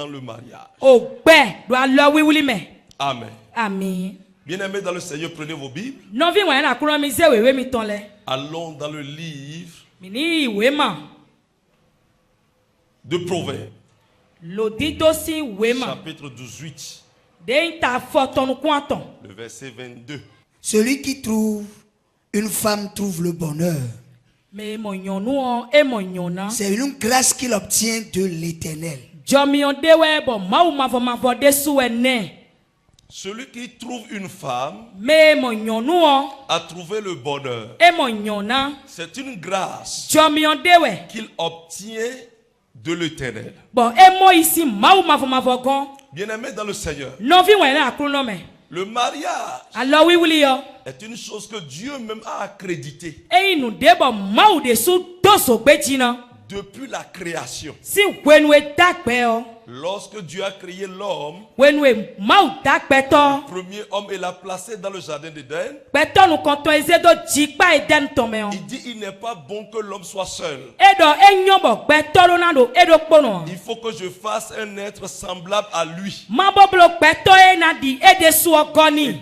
dans le mariage. Amen. Amen. Bien-aimés dans le Seigneur, prenez vos Bibles. Allons dans le livre de Proverbes. Chapitre 18. Le verset 22. Celui qui trouve une femme trouve le bonheur. C'est une grâce qu'il obtient de l'Éternel. Celui qui trouve une femme a trouvé le bonheur. C'est une grâce qu'il obtient de l'Éternel. Bien-aimé dans le Seigneur, le mariage est une chose que Dieu même a accrédité depuis la création. Lorsque Dieu a créé l'homme, le premier homme, il l'a placé dans le jardin d'Éden. Il dit il n'est pas bon que l'homme soit seul. Il faut que je fasse un être semblable à lui. Et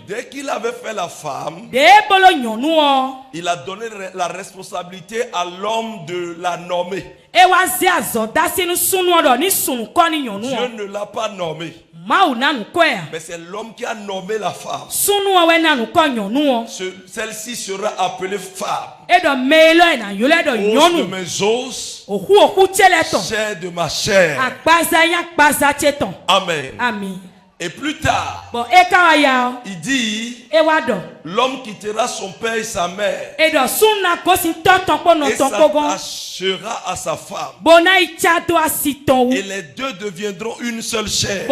dès qu'il avait fait la femme, il a donné la responsabilité à l'homme de la nommer. Dieu ne l'a pas nommé. Mais c'est l'homme qui a nommé la femme. Celle-ci sera appelée femme. Os de mes os, chair de ma chair. Amen. Et plus tard, il dit, l'homme quittera son père et sa mère et s'attachera à sa femme. Et les deux deviendront une seule chair.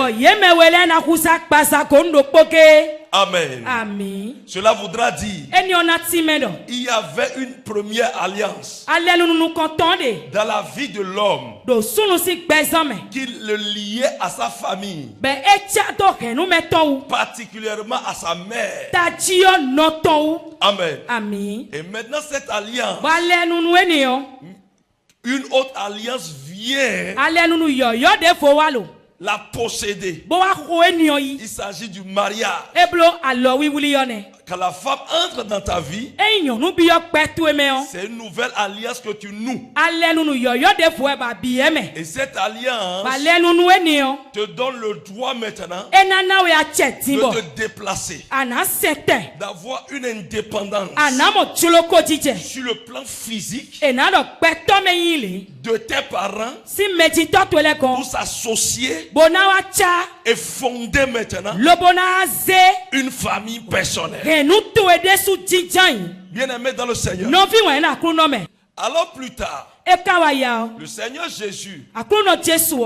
Amen. Cela voudra dire il y avait une première alliance dans la vie de l'homme qui le liait à sa famille, particulièrement à sa mère. Amen. Et maintenant cette alliance, une autre alliance vient la posséder. Il s'agit du mariage. Quand la femme entre dans ta vie, c'est une nouvelle alliance que tu noues. Et cette alliance te donne le droit maintenant de te déplacer, d'avoir une indépendance sur le plan physique de tes parents pour s'associer et fonder maintenant une famille personnelle. Bien-aimé dans le Seigneur. Alors plus tard, le Seigneur Jésus,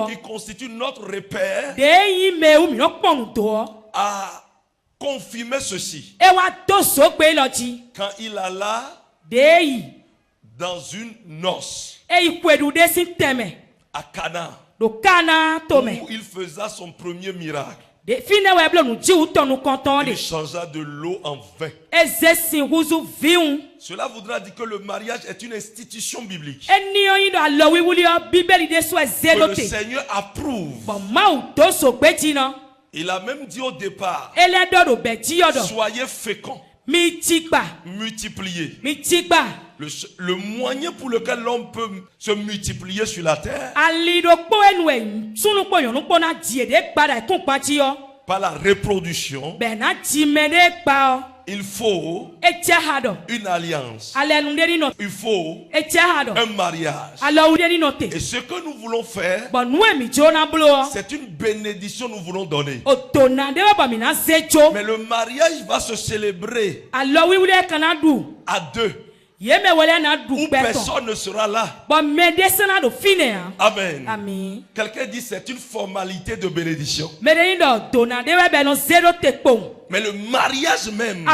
qui constitue notre repère, a confirmé ceci. Quand il alla dans une noce à Cana, où il faisait son premier miracle. Il changea de l'eau en vin. Cela voudra dire que le mariage est une institution biblique que le Seigneur approuve. Il a même dit au départ, soyez féconds, multipliez. Le moyen pour lequel l'homme peut se multiplier sur la terre, par la reproduction, il faut une alliance. Il faut un mariage. Et ce que nous voulons faire, c'est une bénédiction que nous voulons donner. Mais le mariage va se célébrer à deux, où personne ne sera là. Amen. Quelqu'un dit c'est une formalité de bénédiction. Mais le mariage même,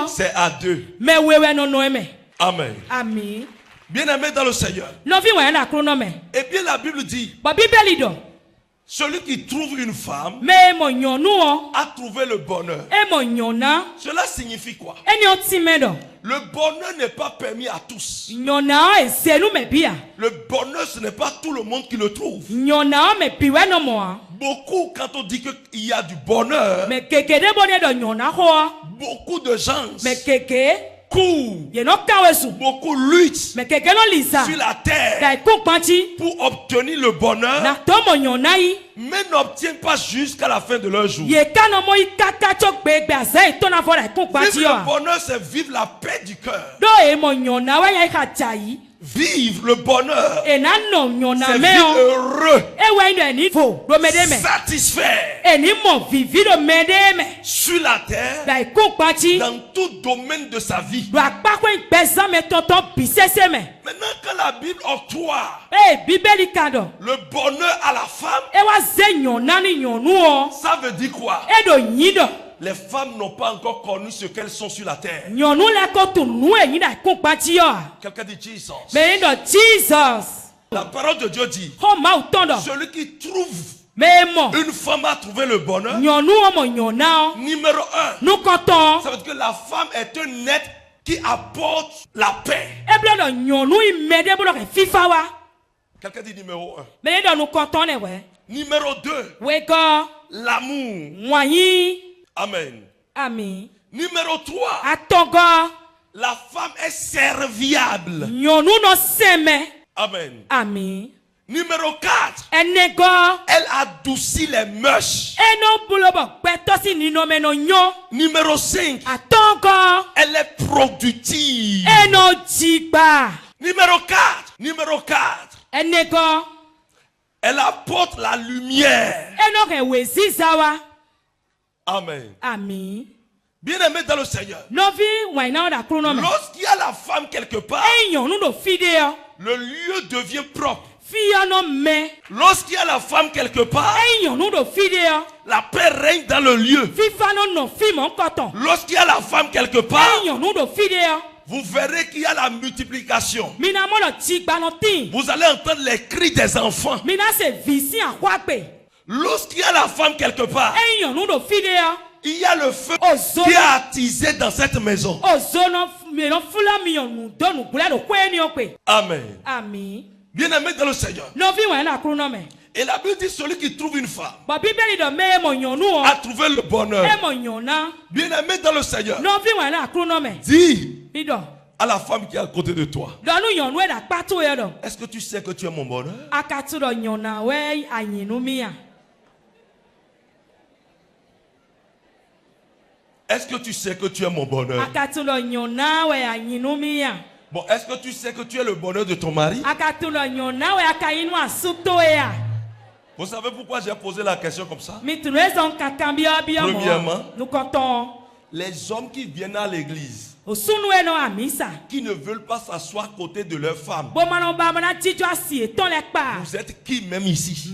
c'est à deux. Amen. Bien-aimé dans le Seigneur. Et bien la Bible dit, Celui qui trouve une femme a trouvé le bonheur. Cela signifie quoi? Le bonheur n'est pas permis à tous. Le bonheur, ce n'est pas tout le monde qui le trouve. Beaucoup, quand on dit qu'il y a du bonheur, beaucoup de gens courent, beaucoup luttent sur la terre pour obtenir le bonheur, mais n'obtiennent pas jusqu'à la fin de leur jour. Vivre le bonheur, c'est vivre la paix du cœur. Vivre le bonheur, c'est vivre heureux, satisfait sur la terre, dans tout domaine de sa vie. Maintenant, quand la Bible octroie le bonheur à la femme, ça veut dire quoi? Les femmes n'ont pas encore connu ce qu'elles sont sur la terre. Quelqu'un dit Jesus. La parole de Dieu dit, celui qui trouve une femme a trouvé le bonheur. Numéro 1, ça veut dire que la femme est un être qui apporte la paix. Quelqu'un dit numéro 1. Numéro 2, l'amour. Amen. Amen. Numéro 3, la femme est serviable. Amen. Amen. Numéro 4, elle adoucit les mœurs. Numéro 5, elle est productive. Numéro 4, elle apporte la lumière. Amen. Amen. Bien-aimé dans le Seigneur, lorsqu'il y a la femme quelque part, le lieu devient propre. Lorsqu'il y a la femme quelque part, la paix règne dans le lieu. Lorsqu'il y a la femme quelque part, vous verrez qu'il y a la multiplication. Vous allez entendre les cris des enfants. Lorsqu'il y a la femme quelque part, il y a le feu qui est attisé dans cette maison. Amen. Bien-aimé dans le Seigneur. Et la Bible dit celui qui trouve une femme a trouvé le bonheur. Bien-aimé dans le Seigneur. Dis à la femme qui est à côté de toi, est-ce que tu sais que tu es mon bonheur? Est-ce que tu sais que tu es mon bonheur? Bon, est-ce que tu sais que tu es le bonheur de ton mari? Vous savez pourquoi j'ai posé la question comme ça? Premièrement, les hommes qui viennent à l'église, qui ne veulent pas s'asseoir à côté de leur femme, vous êtes qui même ici?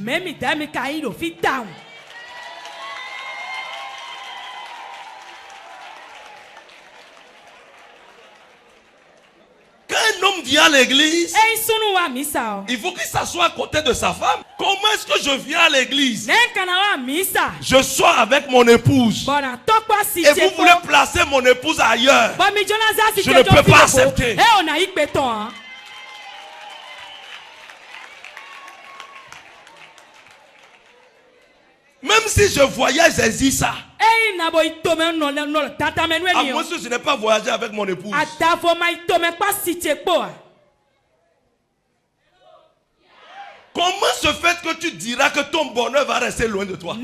Quand un homme vient à l'église, il faut qu'il s'assoie à côté de sa femme. Comment est-ce que je viens à l'église? Je sois avec mon épouse. Et vous voulez placer mon épouse ailleurs. Je ne peux pas accepter. Même si je voyage, j'ai dit ça. À moins que je n'ai pas voyagé avec mon épouse. Comment se fait que tu diras que ton bonheur va rester loin de toi?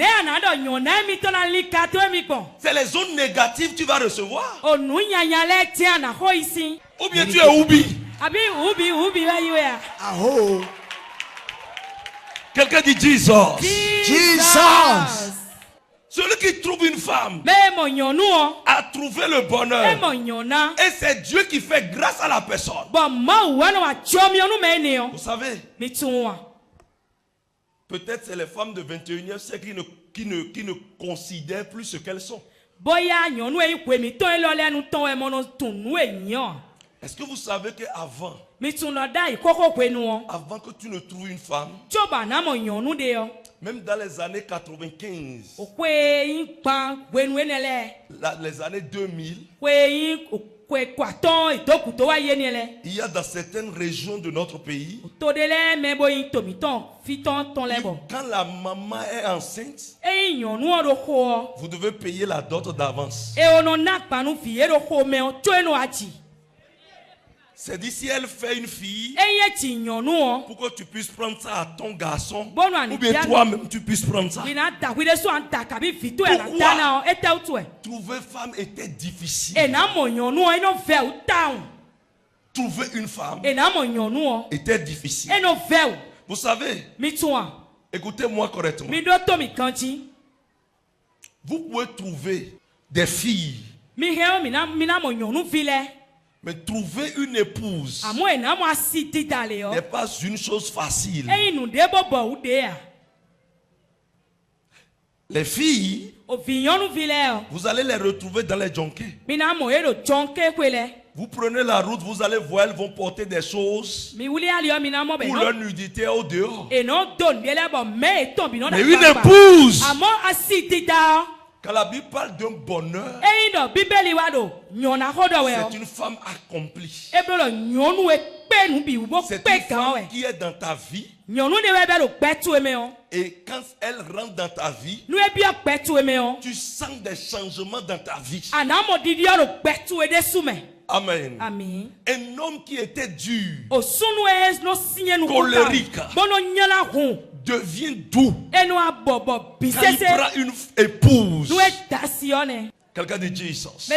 C'est les zones négatives que tu vas recevoir. Ou bien tu es oubi. Quelqu'un dit Jesus. Jesus. Celui qui trouve une femme a trouvé le bonheur. Et c'est Dieu qui fait grâce à la personne. Vous savez, peut-être c'est les femmes de 21e siècle qui ne considèrent plus ce qu'elles sont. Est-ce que vous savez qu'avant, Avant que tu ne trouves une femme, même dans les années 95, les années 2000, il y a dans certaines régions de notre pays, quand la maman est enceinte, vous devez payer la dot d'avance. C'est dit si elle fait une fille, pour que tu puisses prendre ça à ton garçon, ou bien toi-même tu puisses prendre ça. Pourquoi? Trouver femme était difficile. Trouver une femme était difficile. Vous savez, écoutez-moi correctement. Vous pouvez trouver des filles, mais trouver une épouse n'est pas une chose facile. Les filles, vous allez les retrouver dans les jonquets. Vous prenez la route, vous allez voir, elles vont porter des choses pour leur nudité au dehors. Mais une épouse, quand la Bible parle d'un bonheur, c'est une femme accomplie. C'est une femme qui est dans ta vie. Et quand elle rentre dans ta vie, tu sens des changements dans ta vie. Amen. Un homme qui était dur, colérique, devient doux quand il prend une épouse. Quelqu'un dit Jesus.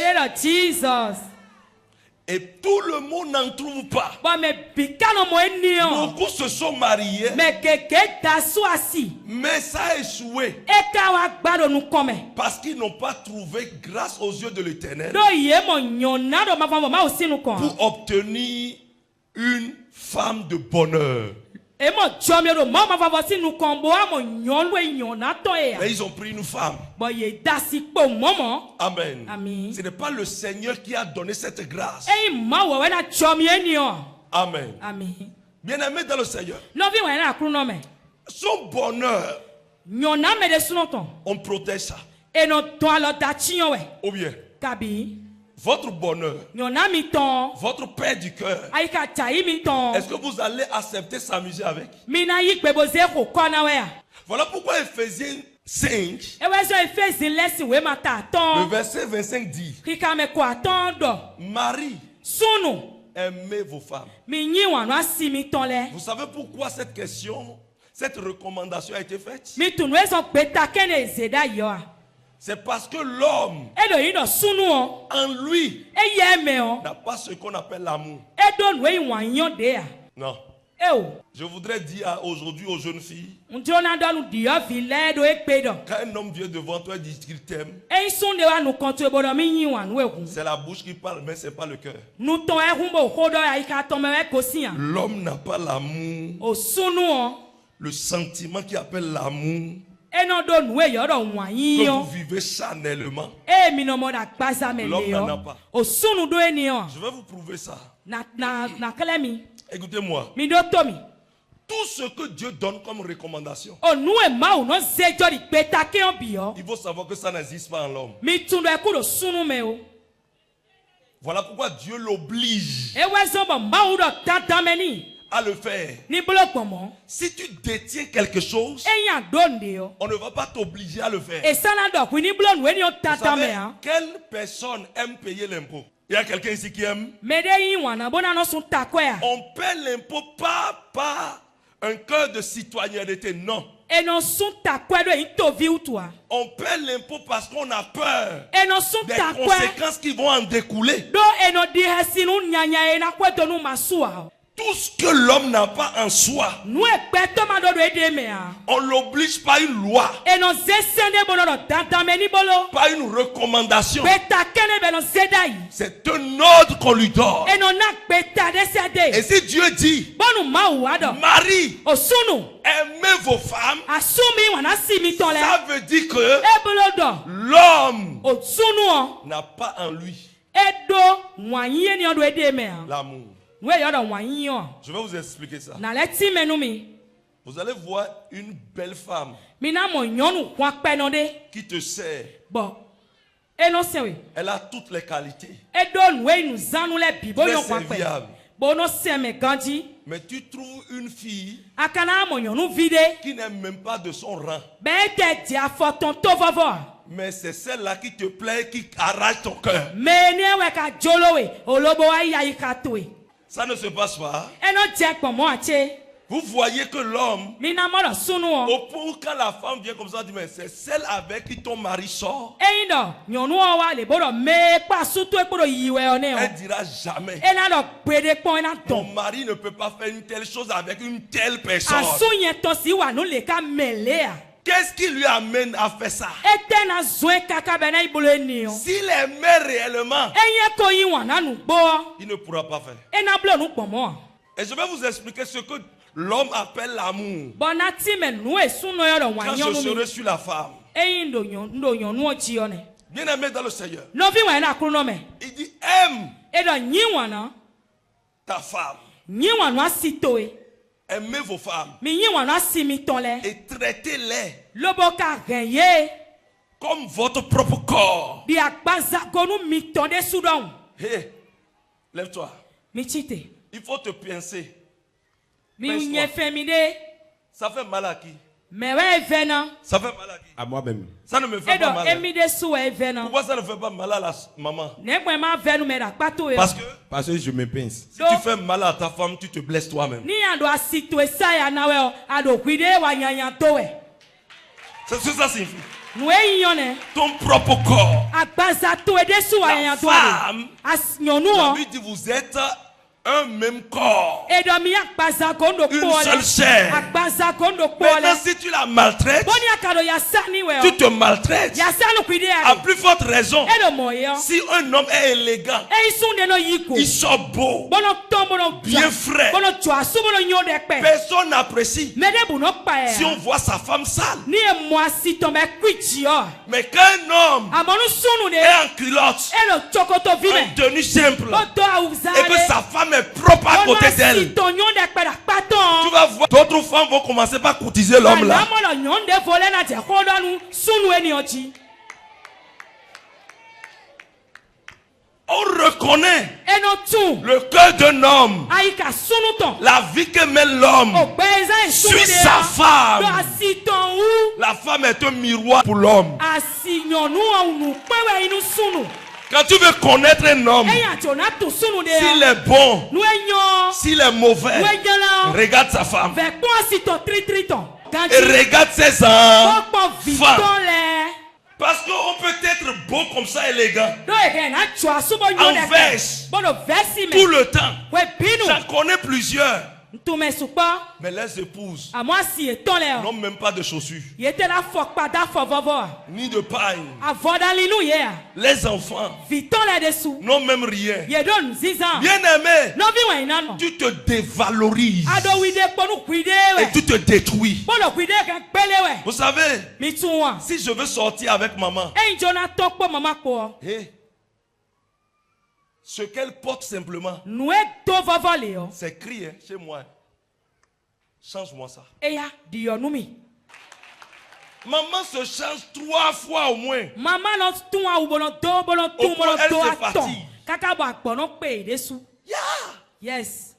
Et tout le monde n'en trouve pas. Beaucoup se sont mariés, mais ça a échoué parce qu'ils n'ont pas trouvé grâce aux yeux de l'Éternel pour obtenir une femme de bonheur. Mais ils ont pris une femme. Amen. Ce n'est pas le Seigneur qui a donné cette grâce. Amen. Bien-aimé dans le Seigneur, son bonheur, on protège ça. Ou bien votre bonheur, votre paix du cœur, est-ce que vous allez accepter s'amuser avec? Voilà pourquoi Éphésiens 5, le verset 25 dit: Marie, aimez vos femmes. Vous savez pourquoi cette question, cette recommandation a été faite? C'est parce que l'homme, en lui, n'a pas ce qu'on appelle l'amour. Non. Je voudrais dire aujourd'hui aux jeunes filles, quand un homme vient devant toi et dit qu'il t'aime, c'est la bouche qui parle, mais ce n'est pas le cœur. L'homme n'a pas l'amour, le sentiment qui appelle l'amour, que vous vivez charnellement. L'homme n'en a pas. Je vais vous prouver ça. Écoutez-moi. Tout ce que Dieu donne comme recommandation, il faut savoir que ça n'existe pas en l'homme. Voilà pourquoi Dieu l'oblige à le faire. Si tu détiens quelque chose, on ne va pas t'obliger à le faire. Vous savez, quelle personne aime payer l'impôt? Il y a quelqu'un ici qui aime? On paie l'impôt pas par un cœur de citoyenneté, non. On paie l'impôt parce qu'on a peur des conséquences qui vont en découler. Tout ce que l'homme n'a pas en soi, on l'oblige par une loi, par une recommandation. C'est un ordre qu'on lui donne. Et si Dieu dit, Marie, aimez vos femmes, ça veut dire que l'homme n'a pas en lui l'amour. Je vais vous expliquer ça. Vous allez voir une belle femme qui te sert. Elle a toutes les qualités. Très serviable. Mais tu trouves une fille qui n'aime même pas de son rang. Mais c'est celle-là qui te plaît, qui arrache ton cœur. Ça ne se passe pas. Vous voyez que l'homme, au point où quand la femme vient comme ça, dit, mais c'est celle avec qui ton mari sort. Elle dira jamais. Mon mari ne peut pas faire une telle chose avec une telle personne. Qu'est-ce qui lui amène à faire ça? S'il aimait réellement, il ne pourra pas faire. Et je vais vous expliquer ce que l'homme appelle l'amour. Quand je serai sur la femme, bien aimé dans le Seigneur, il dit aime ta femme. Aimez vos femmes et traitez-les comme votre propre corps. Hé, lève-toi. Il faut te pincer. Ça fait mal à qui? Ça fait mal à qui? À moi-même. Ça ne me fait pas mal. Pourquoi ça ne fait pas mal à la maman? Parce que je me pince. Si tu fais mal à ta femme, tu te blesses toi-même. C'est ce que ça signifie. Ton propre corps. La femme, la Bible dit vous êtes un même corps, une seule chair. Maintenant, si tu la maltraites, tu te maltraites. À plus forte raison, si un homme est élégant, il sort beau, bien frais, personne n'apprécie si on voit sa femme sale. Mais quand un homme est en culotte, en tenue simple, et que sa femme est propre à côté d'elle, tu vas voir d'autres femmes vont commencer par courtiser l'homme là. On reconnaît le cœur d'un homme, la vie que met l'homme sur sa femme. La femme est un miroir pour l'homme. Quand tu veux connaître un homme, s'il est bon, s'il est mauvais, regarde sa femme et regarde ses enfants. Parce qu'on peut être beau comme ça, élégant, en verse, tout le temps. J'en connais plusieurs. Mais les épouses n'ont même pas de chaussures, ni de paille. Les enfants n'ont même rien. Bien aimé, tu te dévalorises et tu te détruis. Vous savez, si je veux sortir avec maman, ce qu'elle porte simplement, c'est crier chez moi. Change-moi ça. Maman se change 3 fois au moins. Au point elle se fatigue. Yeah. Yes.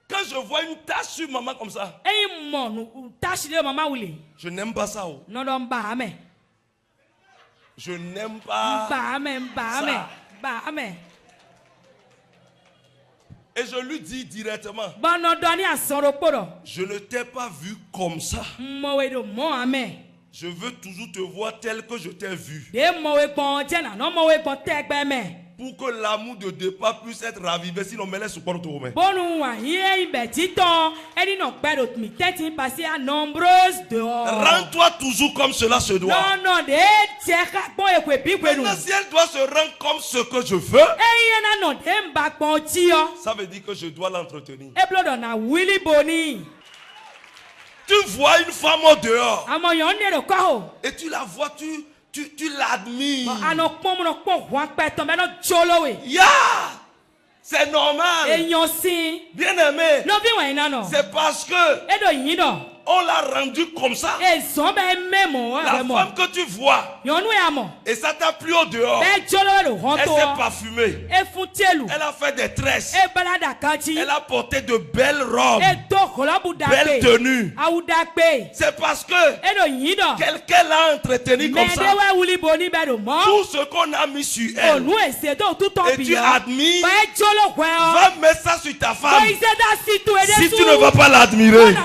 Quand je vois une tache sur maman comme ça, je n'aime pas ça. Je n'aime pas ça. Et je lui dis directement, je ne t'ai pas vu comme ça. Je veux toujours te voir tel que je t'ai vu. Pour que l'amour de départ puisse être ravivé, sinon me laisse supporter au moins. Rends-toi toujours comme cela se doit. Maintenant, si elle doit se rendre comme ce que je veux, ça veut dire que je dois l'entretenir. Tu vois une femme au dehors et tu la vois, tu l'admires. Yeah. C'est normal. Bien aimé. C'est parce que on l'a rendu comme ça. La femme que tu vois, et ça t'a plu au dehors, elle s'est parfumée, elle a fait des tresses, elle a porté de belles robes, belles tenues. C'est parce que quelqu'un l'a entretenue comme ça. Tout ce qu'on a mis sur elle, et tu admires, va mettre ça sur ta femme. Si tu ne vas pas l'admirer,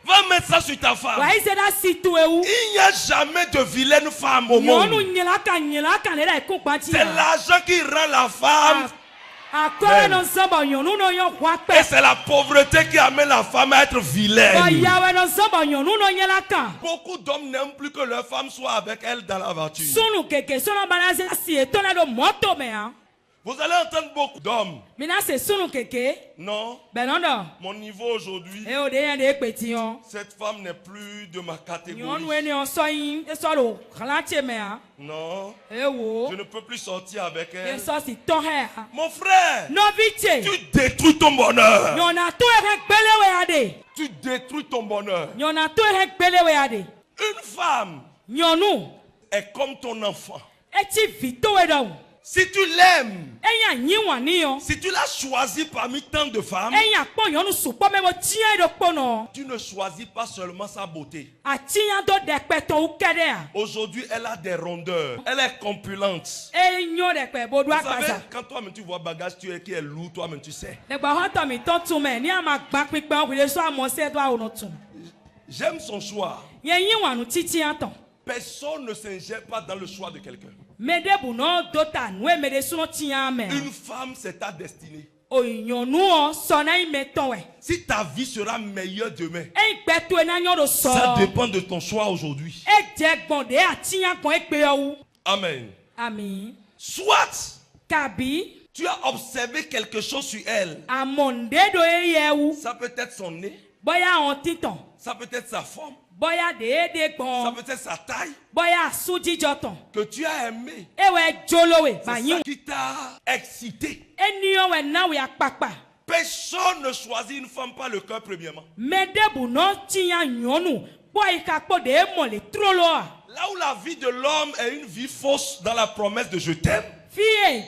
va mettre ça sur ta femme. Il n'y a jamais de vilaine femme au monde. C'est l'argent qui rend la femme. Et c'est la pauvreté qui amène la femme à être vilaine. Beaucoup d'hommes n'aiment plus que leur femme soit avec elle dans la voiture. Vous allez entendre beaucoup d'hommes. Non. Mon niveau aujourd'hui, cette femme n'est plus de ma catégorie. Non. Je ne peux plus sortir avec elle. Mon frère, tu détruis ton bonheur. Tu détruis ton bonheur. Une femme est comme ton enfant. Si tu l'aimes, si tu l'as choisi parmi tant de femmes, tu ne choisis pas seulement sa beauté. Aujourd'hui, elle a des rondeurs. Elle est compulente. Vous savez, quand toi-même tu vois bagage qui est lourd, toi-même tu sais. J'aime son choix. Personne ne s'ingère pas dans le choix de quelqu'un. Une femme, c'est ta destinée. Si ta vie sera meilleure demain, ça dépend de ton choix aujourd'hui. Amen. Soit tu as observé quelque chose sur elle. Ça peut être son nez. Ça peut être sa forme. Ça peut être sa taille. Que tu as aimé. C'est ça qui t'a excité. Personne ne choisit une femme par le cœur premièrement. Là où la vie de l'homme est une vie fausse dans la promesse de je t'aime. Quelqu'un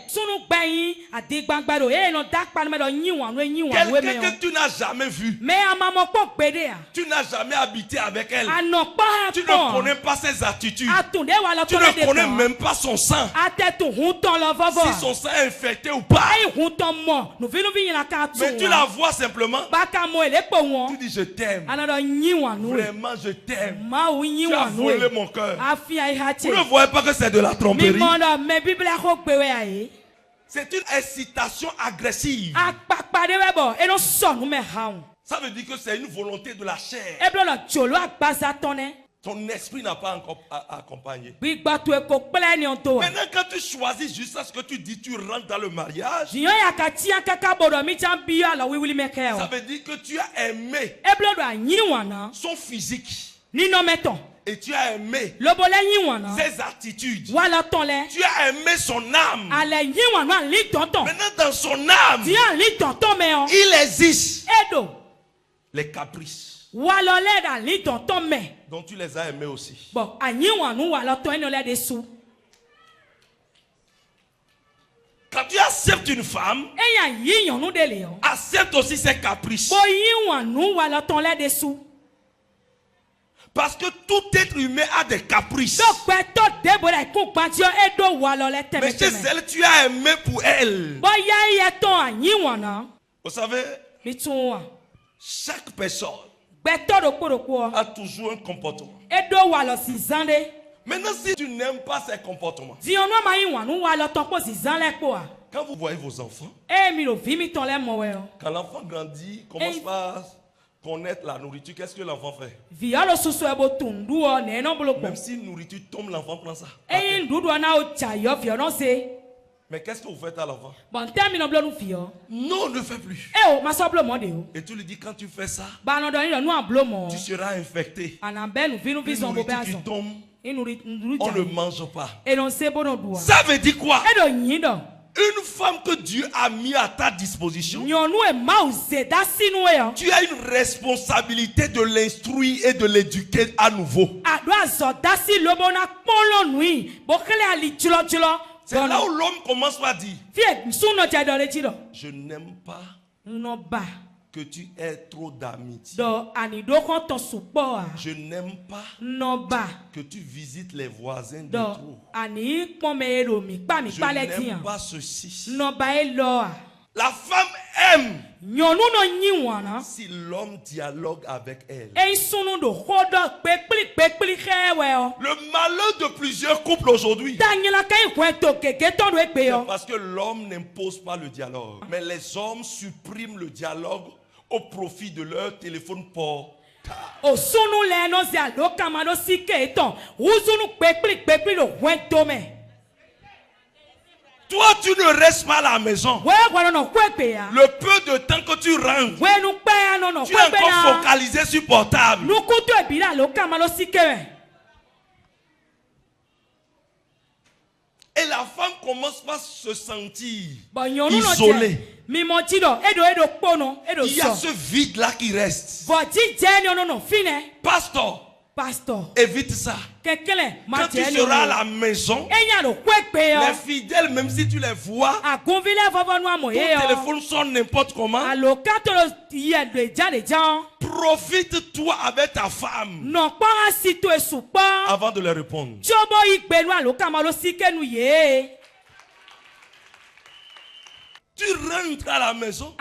que tu n'as jamais vu. Tu n'as jamais habité avec elle. Tu ne connais pas ses attitudes. Tu ne connais même pas son sang. Si son sang est infecté ou pas. Mais tu la vois simplement. Tu dis je t'aime. Vraiment je t'aime. Tu as volé mon cœur. Vous ne voyez pas que c'est de la tromperie. C'est une incitation agressive. Ça veut dire que c'est une volonté de la chair. Ton esprit n'a pas encore accompagné. Maintenant, quand tu choisis juste ce que tu dis, tu rentres dans le mariage. Ça veut dire que tu as aimé son physique. Et tu as aimé ses attitudes. Tu as aimé son âme. Maintenant, dans son âme, il existe les caprices. Donc tu les as aimés aussi. Quand tu acceptes une femme, accepte aussi ses caprices. Parce que tout être humain a des caprices. Mais c'est celle que tu as aimé pour elle. Vous savez, chaque personne a toujours un comportement. Maintenant, si tu n'aimes pas ses comportements, quand vous voyez vos enfants, quand l'enfant grandit, commence par connaître la nourriture, qu'est-ce que l'enfant fait? Même si la nourriture tombe, l'enfant prend ça. Mais qu'est-ce que vous faites à l'enfant? Non, ne fais plus. Et tu lui dis, quand tu fais ça, tu seras infecté. La nourriture qui tombe On ne mange pas. Ça veut dire quoi? Une femme que Dieu a mis à ta disposition, tu as une responsabilité de l'instruire et de l'éduquer à nouveau. C'est là où l'homme commence à dire, je n'aime pas que tu aies trop d'amitié. Je n'aime pas que tu visites les voisins de trop. Je n'aime pas ceci. La femme aime si l'homme dialogue avec elle. Le malheur de plusieurs couples aujourd'hui, c'est parce que l'homme n'impose pas le dialogue. Mais les hommes suppriment le dialogue au profit de leur téléphone portable. Toi, tu ne restes pas à la maison. Le peu de temps que tu rentres, tu es encore focalisé sur portable. Et la femme commence par se sentir isolée. Il y a ce vide-là qui reste. Pasteur, évite ça. Quand tu seras à la maison, les fidèles, même si tu les vois, ton téléphone sonne n'importe comment. Profite-toi avec ta femme avant de les répondre. Tu rentres à la maison.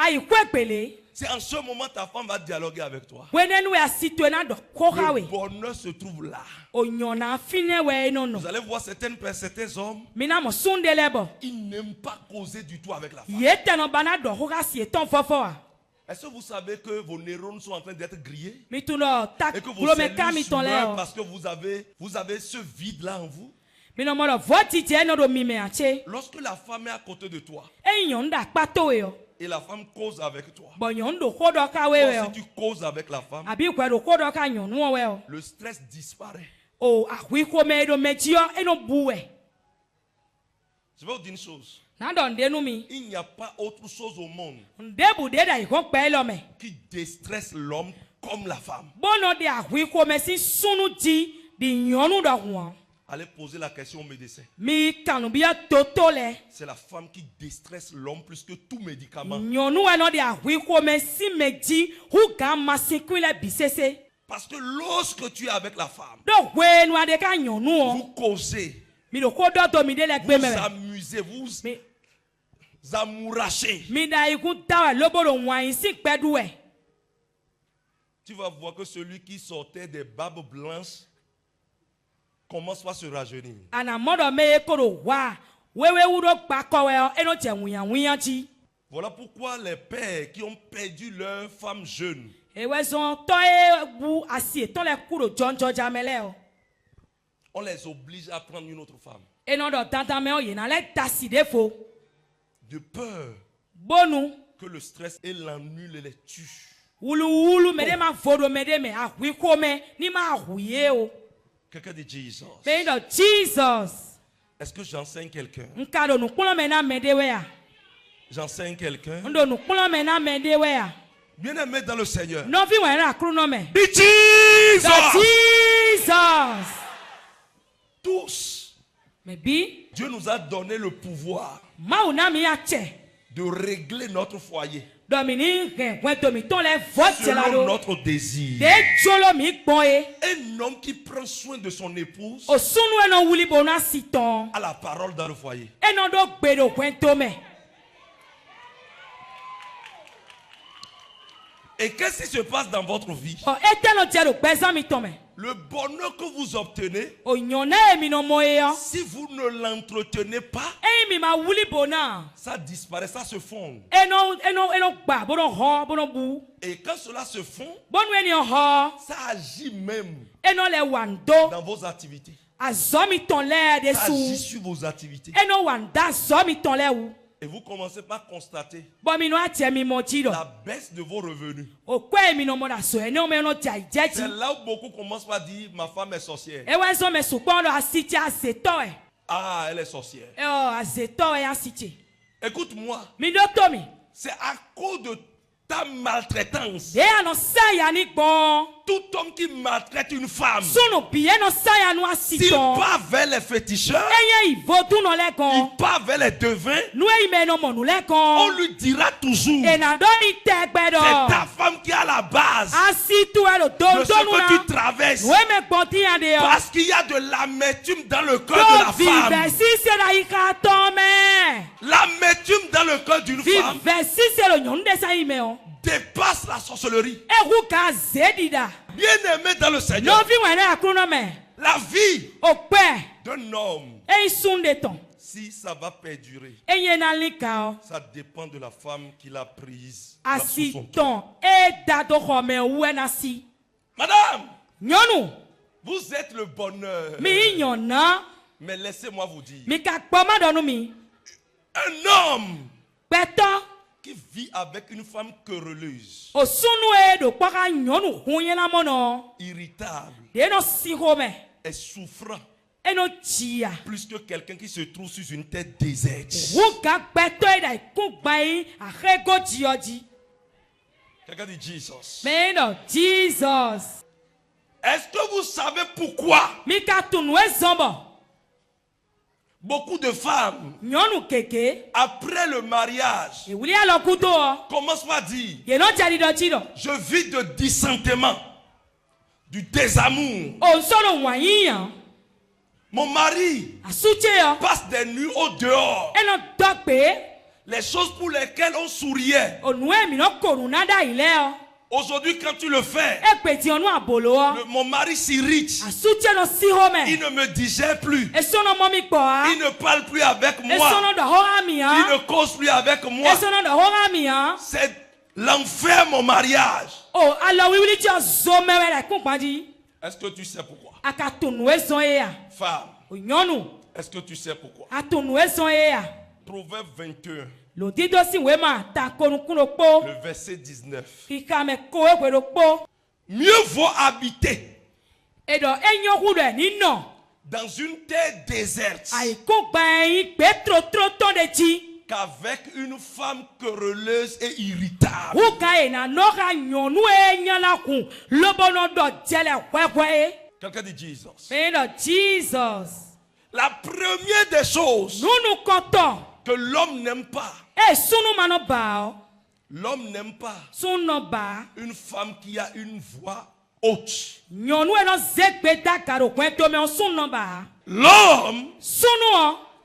C'est en ce moment ta femme va dialoguer avec toi. Le bonheur se trouve là. Vous allez voir certains hommes, ils n'aiment pas causer du tout avec la femme. Est-ce que vous savez que vos neurones sont en train d'être grillés? Et que vos cellules meurent parce que vous avez ce vide-là en vous? Lorsque la femme est à côté de toi et la femme cause avec toi, si tu causes avec la femme, le stress disparaît. Je vais vous dire une chose. Il n'y a pas autre chose au monde qui déstresse l'homme comme la femme. Allez poser la question au médecin. C'est la femme qui déstresse l'homme plus que tout médicament. Parce que lorsque tu es avec la femme, vous causez, vous amusez, vous amourachez. Tu vas voir que celui qui sortait des barbes blanches commence par se rajeunir. Voilà pourquoi les pères qui ont perdu leur femme jeune, on les oblige à prendre une autre femme. De peur que le stress et l'ennui les tuent. Quelqu'un dit Jesus. Est-ce que j'enseigne quelqu'un? J'enseigne quelqu'un. Bien aimé dans le Seigneur. Jesus. Tous. Dieu nous a donné le pouvoir de régler notre foyer selon notre désir. Un homme qui prend soin de son épouse a la parole dans le foyer. Et qu'est-ce qui se passe dans votre vie? Le bonheur que vous obtenez, si vous ne l'entretenez pas, ça disparaît, ça se fond. Et quand cela se fond, ça agit même dans vos activités. Ça agit sur vos activités. Et vous commencez par constater la baisse de vos revenus. C'est là où beaucoup commencent par dire ma femme est sorcière. Ah, elle est sorcière. Écoute-moi. C'est à cause de ta maltraitance. Tout homme qui maltraite une femme, s'il part vers les féticheurs, il part vers les devins, on lui dira toujours c'est ta femme qui est à la base de ce que tu traverses, parce qu'il y a de l'amertume dans le cœur de la femme. L'amertume dans le cœur d'une femme dépasse la sorcellerie. Bien aimé dans le Seigneur, la vie d'un homme, si ça va perdurer, ça dépend de la femme qu'il a prise. Madame, vous êtes le bonheur. Mais laissez-moi vous dire, un homme qui vit avec une femme querelleuse, irritable et souffrant, plus que quelqu'un qui se trouve sur une terre déserte. Quelqu'un dit Jesus. Est-ce que vous savez pourquoi beaucoup de femmes, après le mariage, commencent par dire je vis de dissentement, du désamour. Mon mari passe des nuits au dehors. Les choses pour lesquelles on souriait, aujourd'hui quand tu le fais, mon mari s'irrite. Il ne me digère plus. Il ne parle plus avec moi. Il ne cause plus avec moi. C'est l'enfer, mon mariage. Est-ce que tu sais pourquoi? Femme, est-ce que tu sais pourquoi? Proverbe 21, le verset 19. Mieux vaut habiter dans une terre déserte qu'avec une femme querelleuse et irritable. Quelqu'un dit Jesus. La première des choses que l'homme n'aime pas, l'homme n'aime pas une femme qui a une voix haute. L'homme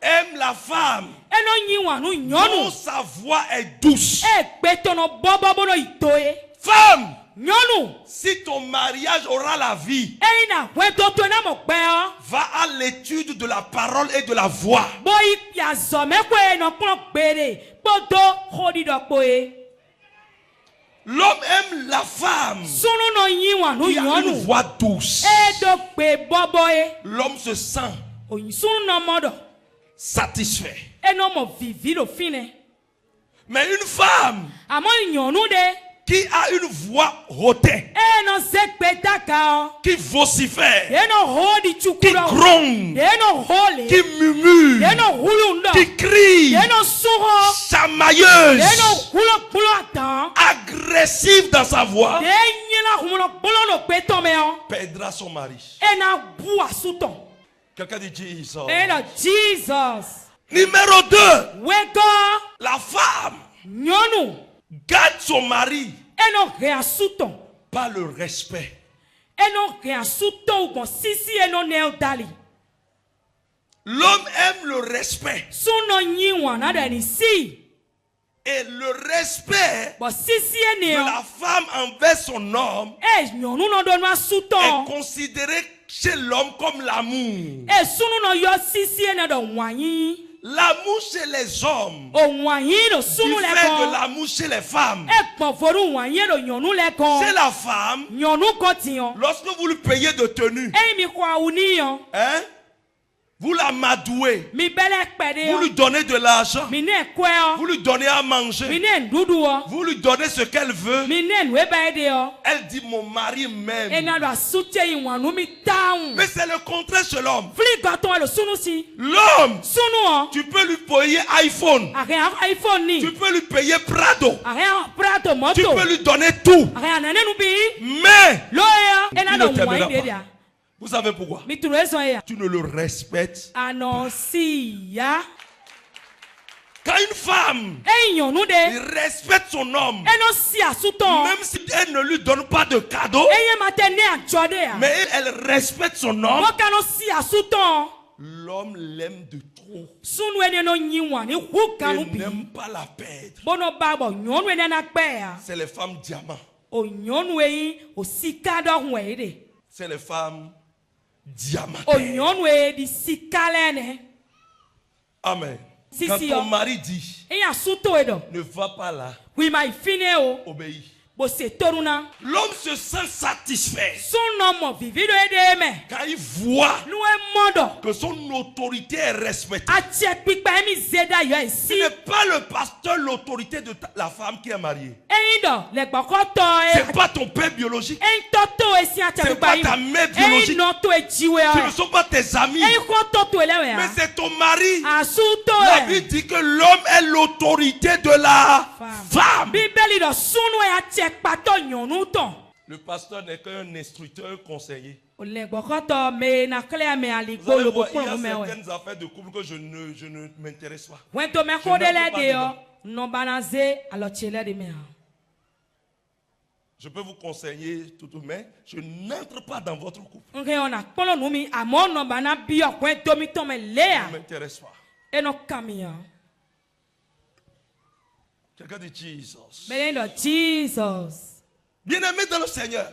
aime la femme dont sa voix est douce. Femme, si ton mariage aura la vie, va à l'étude de la parole et de la voix. L'homme aime la femme qui a une voix douce. L'homme se sent satisfait. Mais une femme qui a une voix hautaine, qui vocifère, qui gronde, qui murmure, qui crie, chamailleuse, agressive dans sa voix, perdra son mari. Quelqu'un dit Jesus. Numéro 2, la femme garde son mari par le respect. L'homme aime le respect. Et le respect de la femme envers son homme est considéré chez l'homme comme l'amour. L'amour chez les hommes diffère de l'amour chez les femmes. Chez la femme, lorsque vous lui payez de tenue, vous la amadoué, vous lui donnez de l'argent, vous lui donnez à manger, vous lui donnez ce qu'elle veut, elle dit mon mari m'aime. Mais c'est le contraire chez l'homme. L'homme, tu peux lui payer iPhone, tu peux lui payer Prado, tu peux lui donner tout, mais il ne t'aimera pas. Vous savez pourquoi? Tu ne le respectes. Quand une femme respecte son homme, même si elle ne lui donne pas de cadeau, mais elle respecte son homme, l'homme l'aime de trop. Il n'aime pas la perdre. C'est les femmes diamants. C'est les femmes diamantaires. Amen. Quand ton mari dit ne va pas là, obéis. L'homme se sent satisfait quand il voit que son autorité est respectée. Ce n'est pas le pasteur l'autorité de la femme qui est mariée. Ce n'est pas ton père biologique. Ce n'est pas ta mère biologique. Ce ne sont pas tes amis. Mais c'est ton mari. La Bible dit que l'homme est l'autorité de la femme. Le pasteur n'est qu'un instructeur conseiller. Vous allez voir, il y a certaines affaires de couple que je ne m'intéresse pas. Je peux vous conseiller tout, mais je n'entre pas dans votre couple. Je ne m'intéresse pas. Quelqu'un dit Jesus. Bien-aimé dans le Seigneur,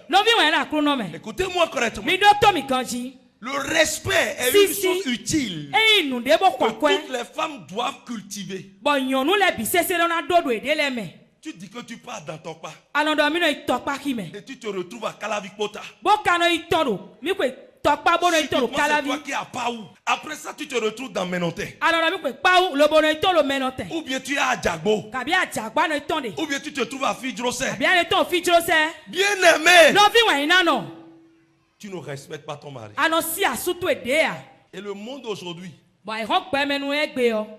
écoutez-moi correctement. Le respect est une chose utile que toutes les femmes doivent cultiver. Tu dis que tu pars dans ton pas et tu te retrouves à Kalavikpota. C'est toi qui as pas où. Après ça, tu te retrouves dans Menoté. Ou bien tu es à Djagbo. Ou bien tu te trouves à Fidrose. Bien-aimé, tu ne respectes pas ton mari. Et le monde aujourd'hui,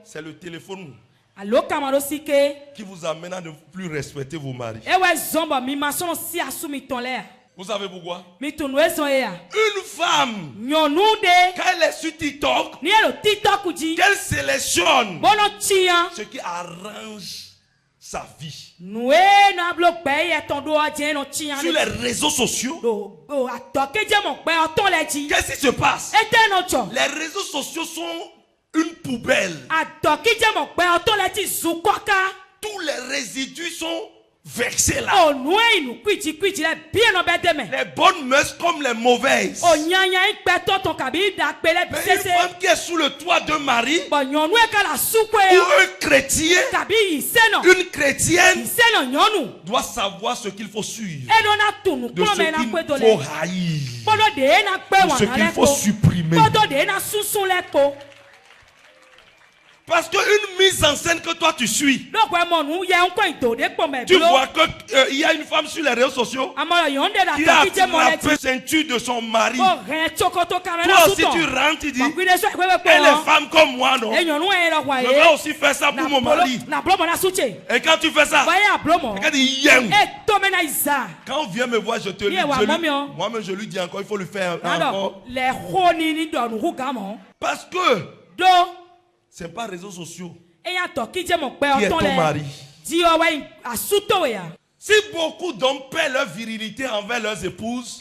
c'est le téléphone qui vous amène à ne plus respecter vos maris. Vous savez pourquoi? Une femme, quand elle est sur TikTok, qu'elle sélectionne ce qui arrange sa vie. Sur les réseaux sociaux, qu'est-ce qui se passe? Les réseaux sociaux sont une poubelle. Tous les résidus sont versés là. Les bonnes mœurs comme les mauvaises. Mais une femme qui est sous le toit d'un mari ou un chrétien, une chrétienne doit savoir ce qu'il faut suivre, de ce qu'il faut haïr, de ce qu'il faut supprimer. Parce qu'une mise en scène que toi tu suis, tu vois qu'il y a une femme sur les réseaux sociaux qui a la ceinture de son mari. Toi aussi tu rentres, tu dis, elle est femme comme moi, non? Je vais aussi faire ça pour mon mari. Et quand tu fais ça, quelqu'un dit quand on vient me voir, je te le dis, moi-même je lui dis encore, il faut le faire encore. Parce que c'est pas réseaux sociaux qui est ton mari. Si beaucoup d'hommes paient leur virilité envers leurs épouses,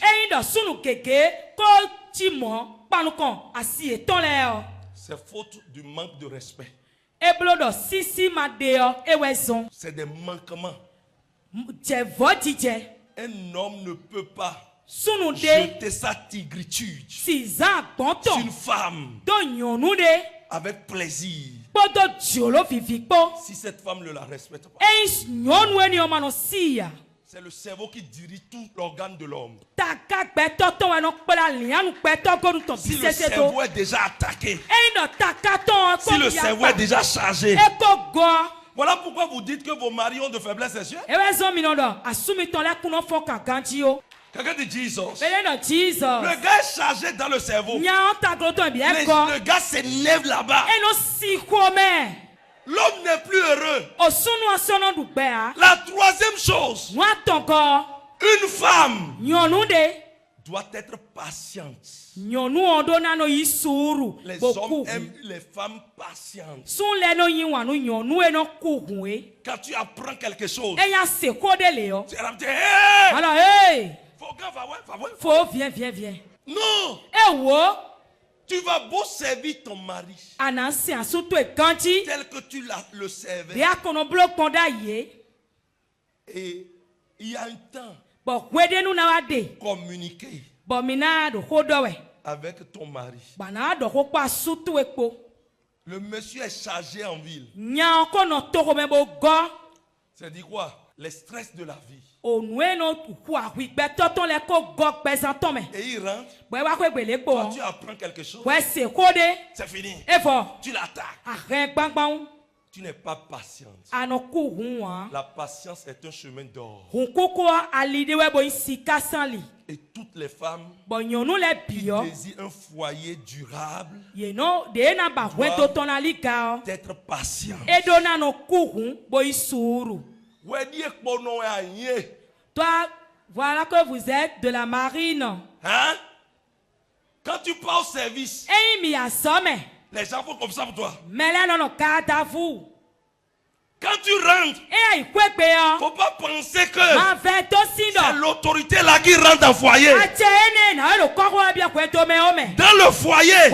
c'est faute du manque de respect. C'est des manquements. Un homme ne peut pas jeter sa tigritude sur une femme avec plaisir si cette femme ne la respecte pas. C'est le cerveau qui dirige tout l'organe de l'homme. Si le cerveau est déjà attaqué, si le cerveau est déjà chargé, voilà pourquoi vous dites que vos maris ont de faiblesses sexuelles. Quelqu'un dit Jesus. Le gars est chargé dans le cerveau. Le gars s'élève là-bas. L'homme n'est plus heureux. La troisième chose, une femme doit être patiente. Les hommes aiment les femmes patientes. Quand tu apprends quelque chose, tu vas dire, hey! Faut, viens. Non! Tu vas beau servir ton mari tel que tu le servais. Et il y a un temps communiquer avec ton mari. Le monsieur est chargé en ville. C'est-à-dire quoi? Les stress de la vie. Et il rentre. Quand tu apprends quelque chose, c'est fini. Tu l'attaques. Tu n'es pas patiente. La patience est un chemin d'or. Et toutes les femmes qui désirent un foyer durable doivent être patientes. Toi, voilà que vous êtes de la marine. Hein? Quand tu pars au service, les gens font comme ça pour toi. Quand tu rentres, il ne faut pas penser que c'est l'autorité là qui rentre dans le foyer. Dans le foyer,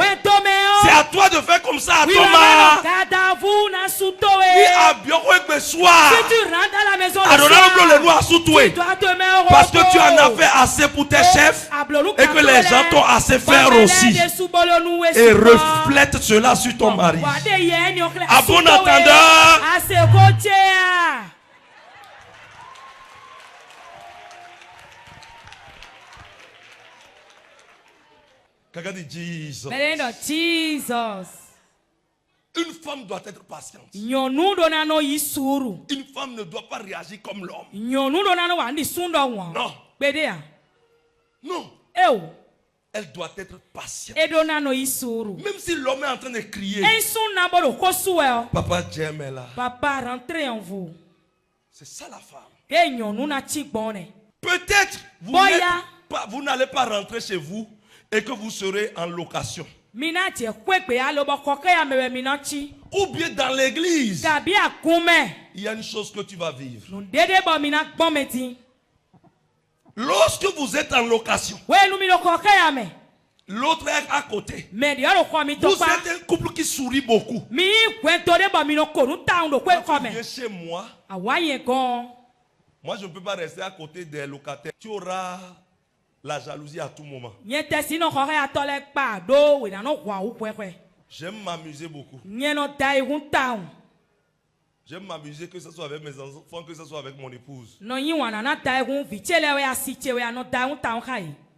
c'est à toi de faire comme ça à Thomas. Parce que tu en as fait assez pour tes chefs et que les gens t'ont assez fait aussi. Et reflète cela sur ton mari. À bon entendeur. Quelqu'un dit Jesus. Une femme doit être patiente. Une femme ne doit pas réagir comme l'homme. Non. Non. Elle doit être patiente. Même si l'homme est en train de crier. Papa, j'aime là. Papa, rentrez en vous. C'est ça la femme. Peut-être vous n'allez pas rentrer chez vous et que vous serez en location. Ou bien dans l'église. Il y a une chose que tu vas vivre. Lorsque vous êtes en location, l'autre est à côté. Vous êtes un couple qui sourit beaucoup. Quand tu viens chez moi, moi je ne peux pas rester à côté des locataires. Tu auras la jalousie à tout moment. J'aime m'amuser beaucoup. J'aime m'amuser, que ce soit avec mes enfants, que ce soit avec mon épouse.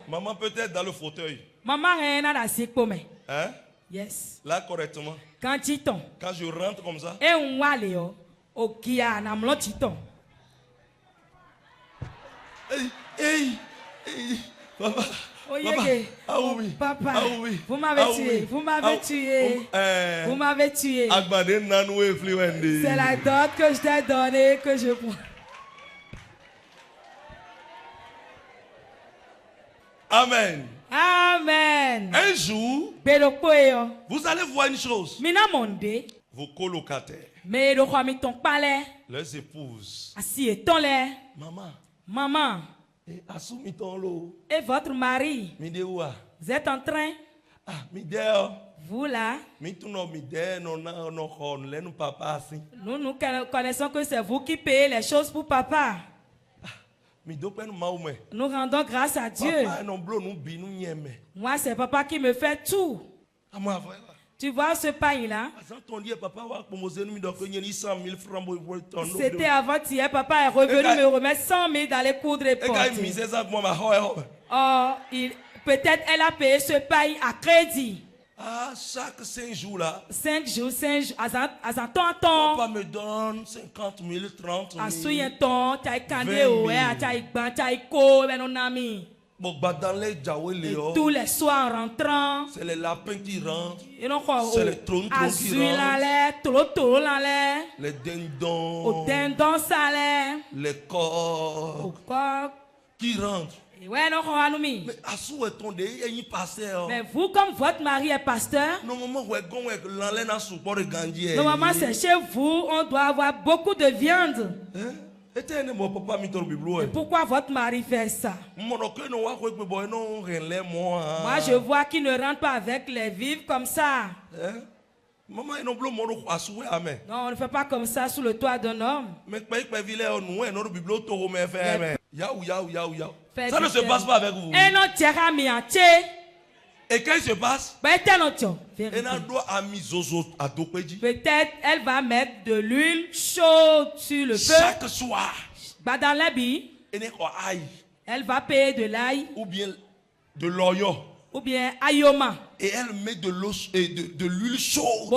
Maman peut être dans le fauteuil. Hein? Yes. Là correctement. Quand je rentre comme ça. Hey. Papa. Oh, papa, vous m'avez tué. Vous m'avez tué. C'est la dot que je t'ai donnée que je prends. Amen. Amen. Un jour, vous allez voir une chose. Vos colocataires, leurs épouses. Maman. Et votre mari, vous êtes en train, vous là, nous connaissons que c'est vous qui payez les choses pour papa. Nous rendons grâce à Dieu. Moi, c'est papa qui me fait tout. Tu vois ce pain-là? C'était avant-hier. Papa est revenu me remettre 100 000 dans les coudres et porter. Oh, peut-être elle a payé ce pain à crédit. Ah, chaque 5 jours là. 5 jours. Papa me donne 50 000, 30 000. Et tous les soirs en rentrant, c'est les lapins qui rentrent, c'est les trônes qui rentrent, les dindons, les corps qui rentrent. Mais vous, comme votre mari est pasteur, normalement c'est chez vous, on doit avoir beaucoup de viande. Et pourquoi votre mari fait ça? Moi je vois qu'il ne rentre pas avec les vivres comme ça. Non, on ne fait pas comme ça sous le toit d'un homme. Ça ne se passe pas avec vous. Et quand il se passe, peut-être elle va mettre de l'huile chaude sur le feu. Chaque soir, dans l'habit, elle va payer de l'ail ou bien de l'oignon ou bien ayoma. Et elle met de l'huile chaude.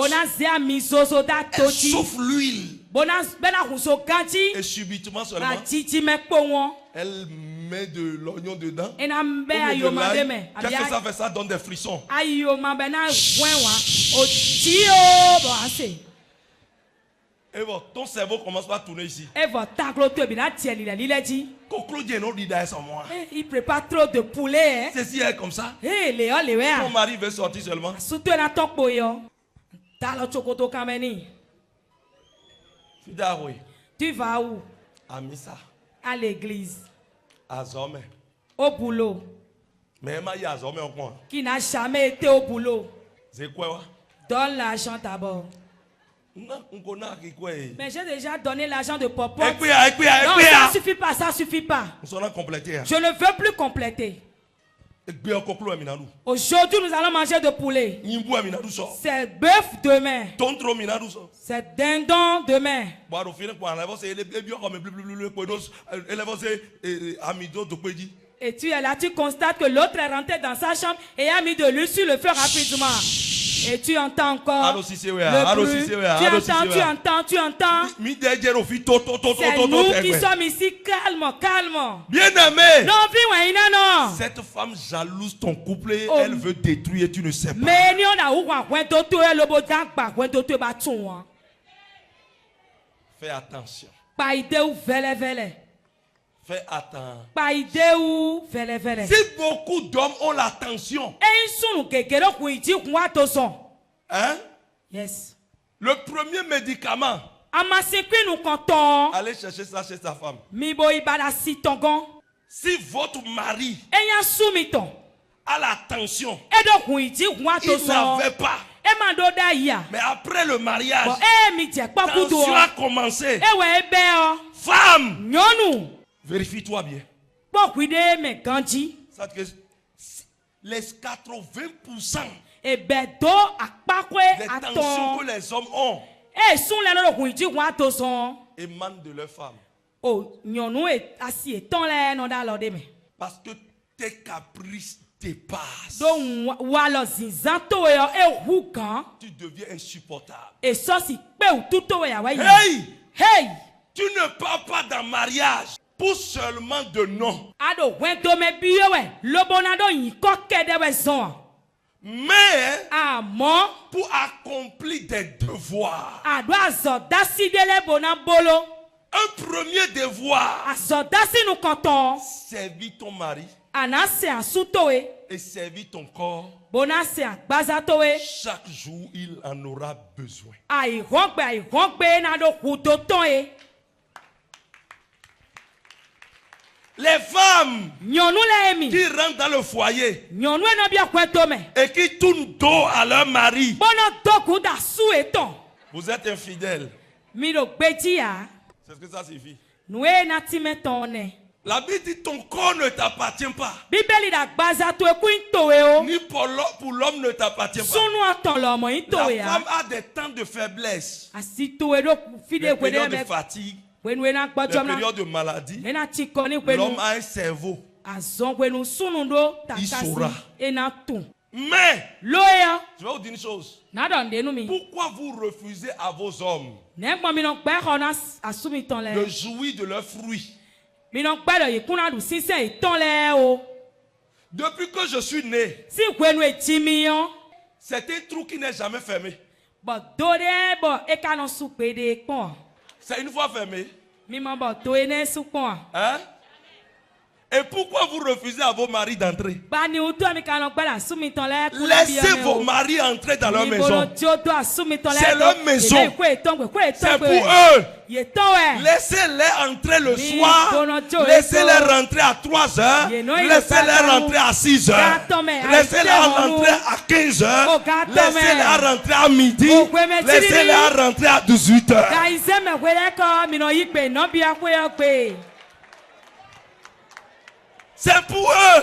Elle chauffe l'huile. Et subitement seulement, elle met de l'oignon dedans. Qu'est-ce que ça fait? Ça donne des frissons. Et bon, ton cerveau commence par tourner ici. Il prépare trop de poulet. Ceci est comme ça. Ton mari veut sortir seulement. Tu vas où? À Missa. À l'église. À Zomé. Au boulot. Mais il y a Zomé au coin. Qui n'a jamais été au boulot. C'est quoi? Donne l'argent d'abord. Mais j'ai déjà donné l'argent de Popo. Non, ça suffit pas, ça suffit pas. Je ne veux plus compléter. Aujourd'hui, nous allons manger de poulet. C'est bœuf demain. C'est dindon demain. Et tu es là, tu constates que l'autre est rentré dans sa chambre et a mis de l'huile sur le feu rapidement. Et tu entends encore le bruit. Tu entends. C'est nous qui sommes ici, calme. Bien aimé. Non. Cette femme jalouse ton couple, elle veut détruire et tu ne sais pas. Fais attention. Fais attention. Si beaucoup d'hommes ont l'attention, hein? Yes. Le premier médicament, allez chercher ça chez sa femme. Si votre mari a l'attention, il n'avait pas. Mais après le mariage, tension a commencé. Femme, vérifie-toi bien. Les 80% des tensions que les hommes ont émanent de leur femme. Parce que tes caprices dépassent. Tu deviens insupportable. Hey! Tu ne pars pas d'un mariage pour seulement de nom. Mais pour accomplir des devoirs. Un premier devoir, servir ton mari et servir ton corps. Chaque jour, il en aura besoin. Les femmes qui rentrent dans le foyer et qui tournent dos à leur mari, vous êtes infidèles. C'est ce que ça signifie. La Bible dit ton corps ne t'appartient pas. Ni pour l'homme ne t'appartient pas. La femme a des temps de faiblesse, des périodes de fatigue, des périodes de maladie. L'homme a un cerveau. Il saura. Mais, je vais vous dire une chose. Pourquoi vous refusez à vos hommes de jouir de leurs fruits? Depuis que je suis né, c'est un trou qui n'est jamais fermé. C'est une fois fermé. Hein? Et pourquoi vous refusez à vos maris d'entrer? Laissez vos maris entrer dans leur maison. C'est leur maison. C'est pour eux. Laissez-les entrer le soir. Laissez-les rentrer à 3 heures. Laissez-les rentrer à 6 heures. Laissez-les rentrer à 15 heures. Laissez-les rentrer à midi. Laissez-les rentrer à 18 heures. C'est pour eux.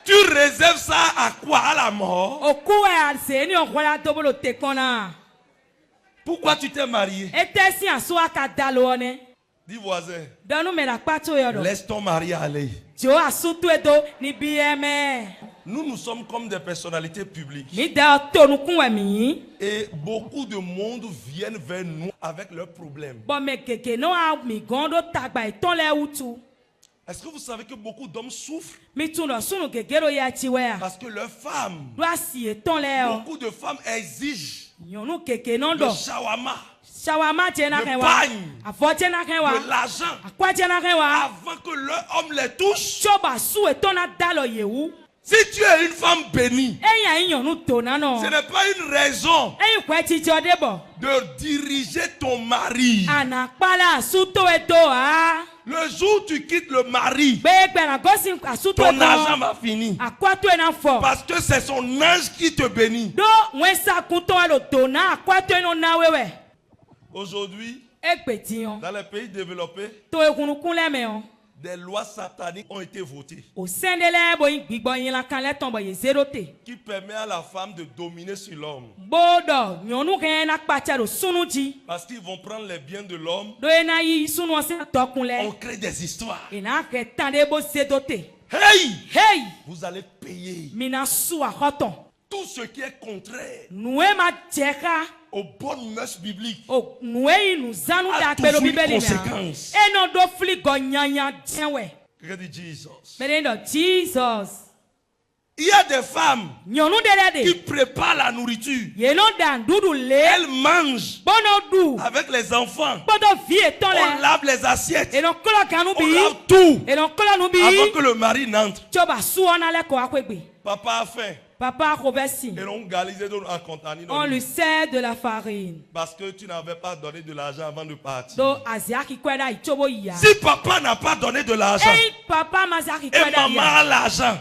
Tu réserves ça à quoi? À la mort? Pourquoi tu t'es marié? Dis voisin, laisse ton mari aller. Nous sommes comme des personnalités publiques. Et beaucoup de monde viennent vers nous avec leurs problèmes. Est-ce que vous savez que beaucoup d'hommes souffrent? Parce que leurs femmes, beaucoup de femmes exigent le shawarma, le pagne, de l'argent, avant que leur homme les touche. Si tu es une femme bénie, ce n'est pas une raison de diriger ton mari. Le jour où tu quittes le mari, ton argent va finir. Parce que c'est son ange qui te bénit. Aujourd'hui, dans les pays développés, des lois sataniques ont été votées qui permet à la femme de dominer sur l'homme. Parce qu'ils vont prendre les biens de l'homme. On crée des histoires. Hey! Vous allez payer. Tout ce qui est contraire aux bonnes mœurs bibliques a toujours une conséquence. Quelqu'un dit Jesus. Il y a des femmes qui préparent la nourriture. Elles mangent avec les enfants. On lave les assiettes. On lave tout avant que le mari n'entre. Papa a faim. On lui sert de la farine. Parce que tu n'avais pas donné de l'argent avant de partir. Si papa n'a pas donné de l'argent et maman a l'argent,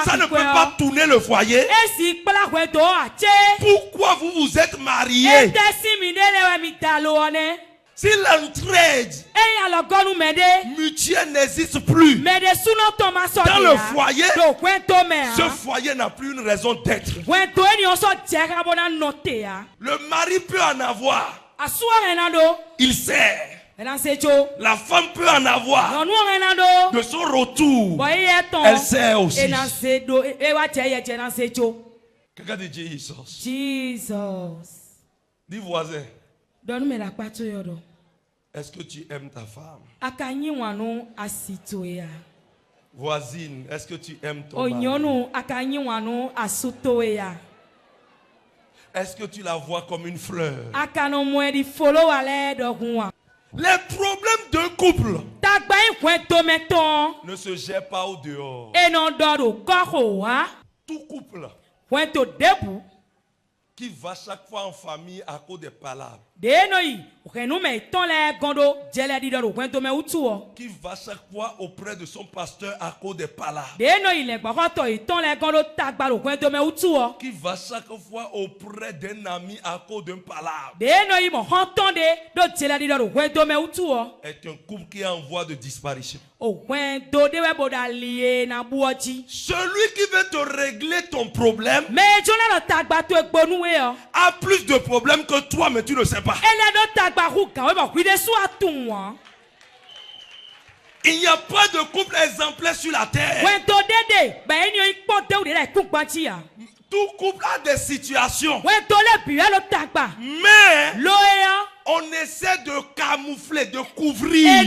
ça ne peut pas tourner le foyer. Pourquoi vous vous êtes mariés? Si l'entraide mutuelle n'existe plus dans le foyer, ce foyer n'a plus une raison d'être. Le mari peut en avoir. Il sert. La femme peut en avoir. De son retour, elle sert aussi. Quelqu'un dit Jesus. Dis voisin. Est-ce que tu aimes ta femme? Voisine, est-ce que tu aimes ton mari? Est-ce que tu la vois comme une fleur? Les problèmes d'un couple ne se gèrent pas au dehors. Tout couple Qui va chaque fois en famille à cause des palabres. Qui va chaque fois auprès de son pasteur à cause des palabres. Qui va chaque fois auprès d'un ami à cause d'une palabre. Est un couple qui est en voie de disparition. Celui qui veut te régler ton problème a plus de problèmes que toi, mais tu ne sais pas. Il n'y a pas de couple exemplaire sur la terre. Tout couple a des situations. Mais on essaie de camoufler, de couvrir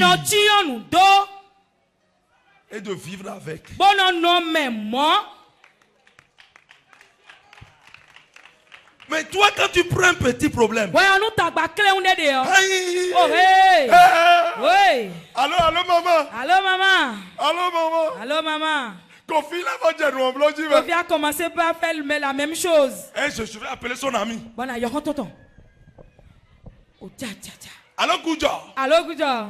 et de vivre avec. Mais toi, quand tu prends un petit problème. Allô, allô, maman. Allô, maman. Allô, maman. Allô, maman. Kofi a commencé par faire la même chose. Je vais appeler son ami. Allô, Gouja. Allô, Gouja.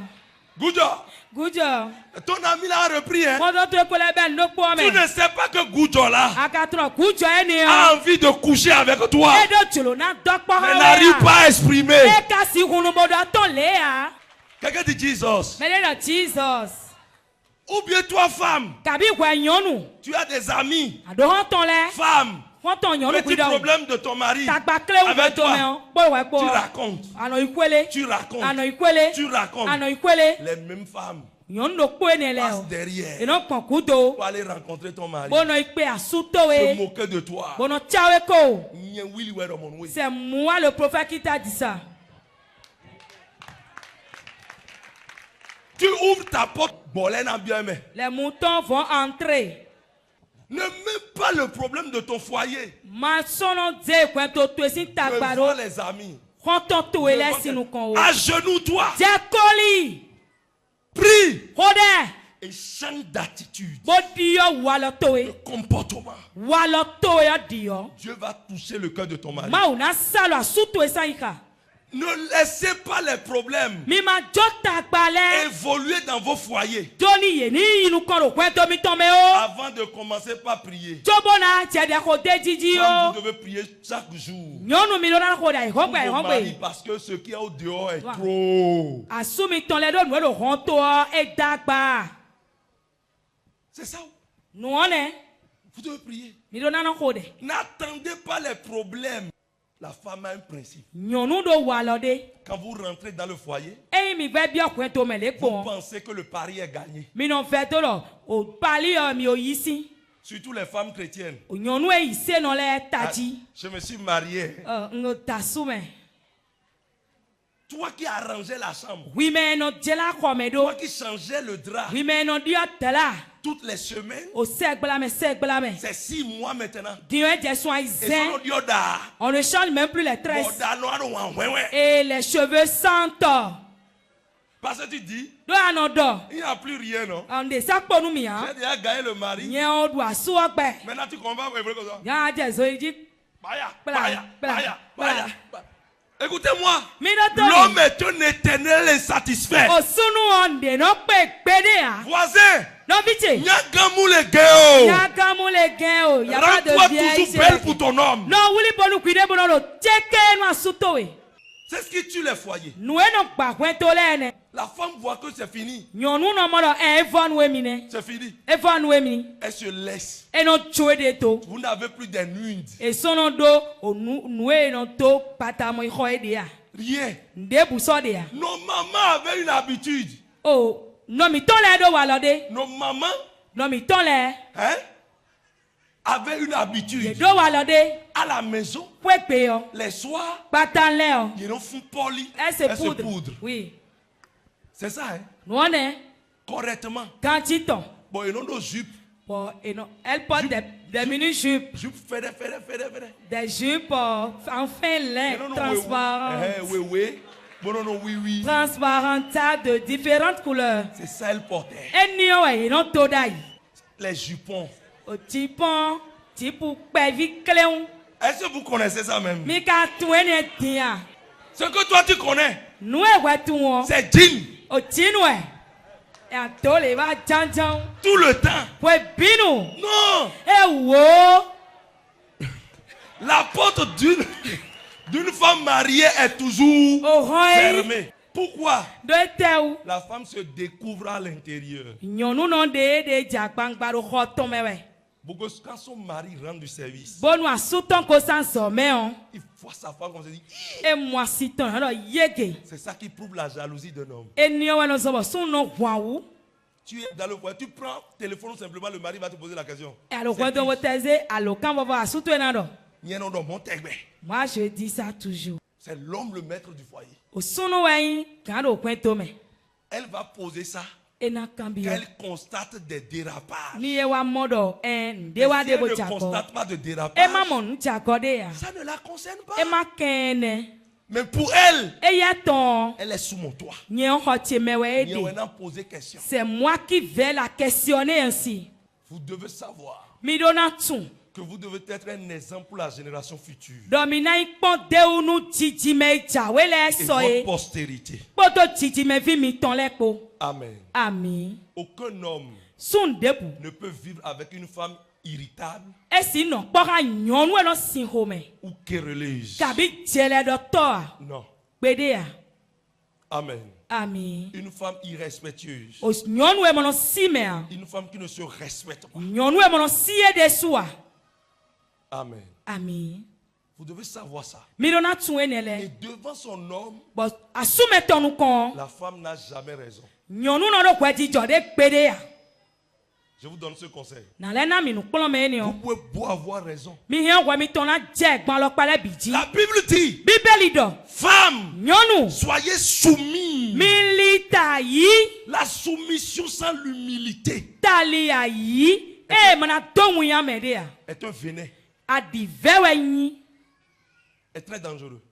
Gouja. Gouja. Ton ami l'a repris, hein? Tu ne sais pas que Gouja là a envie de coucher avec toi. Mais n'arrive pas à exprimer. Quelqu'un dit Jesus. Ou bien toi, femme, tu as des amis, femmes, petit problème de ton mari avec toi, tu racontes, les mêmes femmes passent derrière pour aller rencontrer ton mari, se moquer de toi. C'est moi le prophète qui t'a dit ça. Tu ouvres ta porte, les moutons vont entrer. Ne mets pas le problème de ton foyer devant les amis. Agenouille-toi. Prie. Et change d'attitude. De comportement. Dieu va toucher le cœur de ton mari. Ne laissez pas les problèmes évoluer dans vos foyers avant de commencer par prier. Comme vous devez prier chaque jour pour vos maris, parce que ce qui est au dehors est trop. C'est ça. Vous devez prier. N'attendez pas les problèmes. La femme a un principe. Quand vous rentrez dans le foyer, vous pensez que le pari est gagné. Surtout les femmes chrétiennes. Je me suis marié. Toi qui arrangeais la chambre. Toi qui changeais le drap. Toutes les semaines. C'est 6 mois maintenant. On ne change même plus les tresses. Et les cheveux sentent. Parce que tu dis, il n'y a plus rien, non? J'ai déjà gagné le mari. Maintenant tu comprends comme ça. Écoutez-moi, l'homme est un éternel insatisfait. Voisin, rends-toi toujours belle pour ton homme. C'est ce qui tue les foyers. La femme voit que c'est fini. C'est fini. Elle se laisse. Vous n'avez plus des nudes. Rien. Nos mamans avaient une habitude. Nos mamans avaient une habitude. À la maison, les soirs, ils nous font poli. Elle se poudre. Oui. C'est ça, hein? Correctement. Bon, ils ont nos jupes. Elle porte des mini-jupes. Des jupes en fin lin, transparentes. Transparentes de différentes couleurs. C'est ça, elle portait. Les jupons. Est-ce que vous connaissez ça même? Ce que toi tu connais, c'est djinn. Tout le temps. Non. La porte d'une femme mariée est toujours fermée. Pourquoi? La femme se découvre à l'intérieur. Quand son mari rentre du service, il voit sa femme comme ça, dit, c'est ça qui prouve la jalousie d'un homme. Tu es dans le coin, tu prends le téléphone simplement, le mari va te poser la question. Moi je dis ça toujours. C'est l'homme le maître du foyer. Elle va poser ça. Elle constate des dérapages. Si elle ne constate pas de dérapage, ça ne la concerne pas. Mais pour elle, elle est sous mon toit. C'est moi qui vais la questionner ainsi. Vous devez savoir que vous devez être un exemple pour la génération future et votre postérité. Amen. Amen. Aucun homme ne peut vivre avec une femme irritable ou querelleuse. Non. Amen. Amen. Une femme irrespectueuse. Une femme qui ne se respecte pas. Amen. Amen. Vous devez savoir ça. Et devant son homme, la femme n'a jamais raison. Je vous donne ce conseil. Vous pouvez beau avoir raison. La Bible dit, femme, soyez soumis. La soumission sans l'humilité est un venin. Est très dangereux.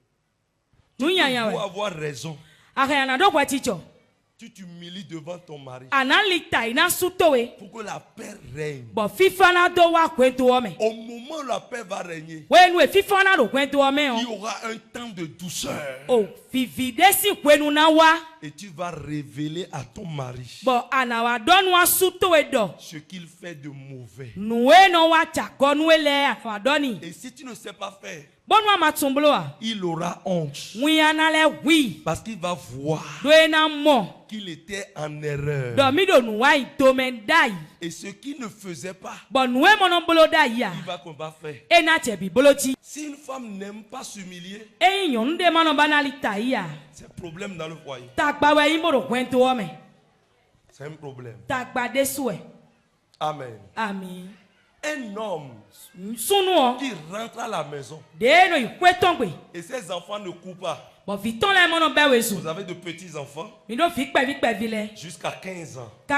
Tu peux avoir raison. Tu t'humilies devant ton mari pour que la paix règne. Au moment où la paix va régner, il y aura un temps de douceur. Et tu vas révéler à ton mari ce qu'il fait de mauvais. Et si tu ne sais pas faire, il aura honte. Parce qu'il va voir qu'il était en erreur. Et ce qu'il ne faisait pas, il va qu'on va faire. Si une femme n'aime pas s'humilier, c'est un problème dans le foyer. C'est un problème. Amen. Amen. Un homme qui rentre à la maison et ses enfants ne courent pas. Vous avez de petits enfants jusqu'à 15 ans. Et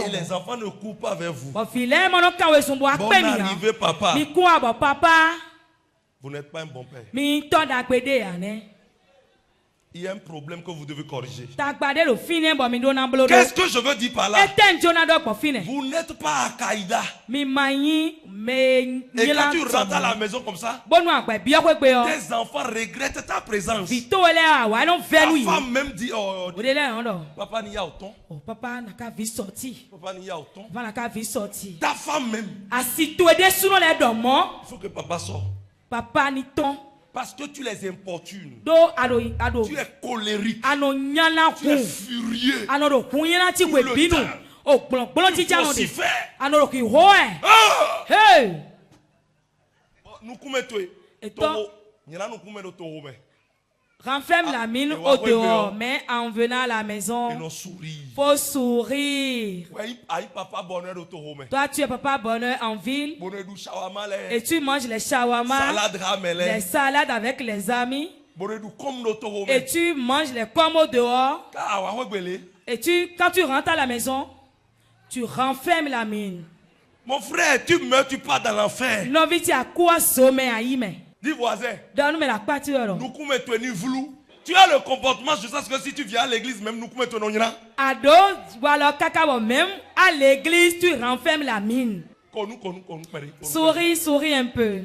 les enfants ne courent pas vers vous. Bon arrivée, papa. Vous n'êtes pas un bon père. Il y a un problème que vous devez corriger. Qu'est-ce que je veux dire par là? Vous n'êtes pas Al-Qaïda. Et quand tu rentres à la maison comme ça, tes enfants regrettent ta présence. Ta femme même dit, oh, papa n'y a autant. Papa n'y a autant. Ta femme même. Il faut que papa sorte. Parce que tu les importunes. Tu es colérique. Tu es furieux. Tout le temps. Tu faut aussi faire. Renferme la mine au dehors, mais en venant à la maison, faut sourire. Toi, tu es papa bonheur en ville et tu manges les shawarma, les salades avec les amis et tu manges les pommes au dehors. Et quand tu rentres à la maison, tu renfermes la mine. Mon frère, tu meurs, tu pars dans l'enfer. Dis voisin, tu as le comportement, je sais que si tu viens à l'église, même nous même à l'église, tu renfermes la mine. Souris, souris un peu.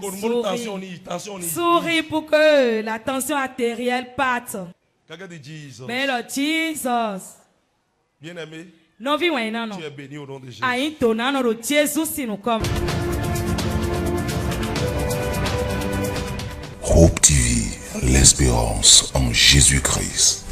Souris pour que la tension artérielle parte. Mais le Jesus. Bien-aimé, tu es béni au nom de Jésus. Hope TV, l'espérance en Jésus-Christ.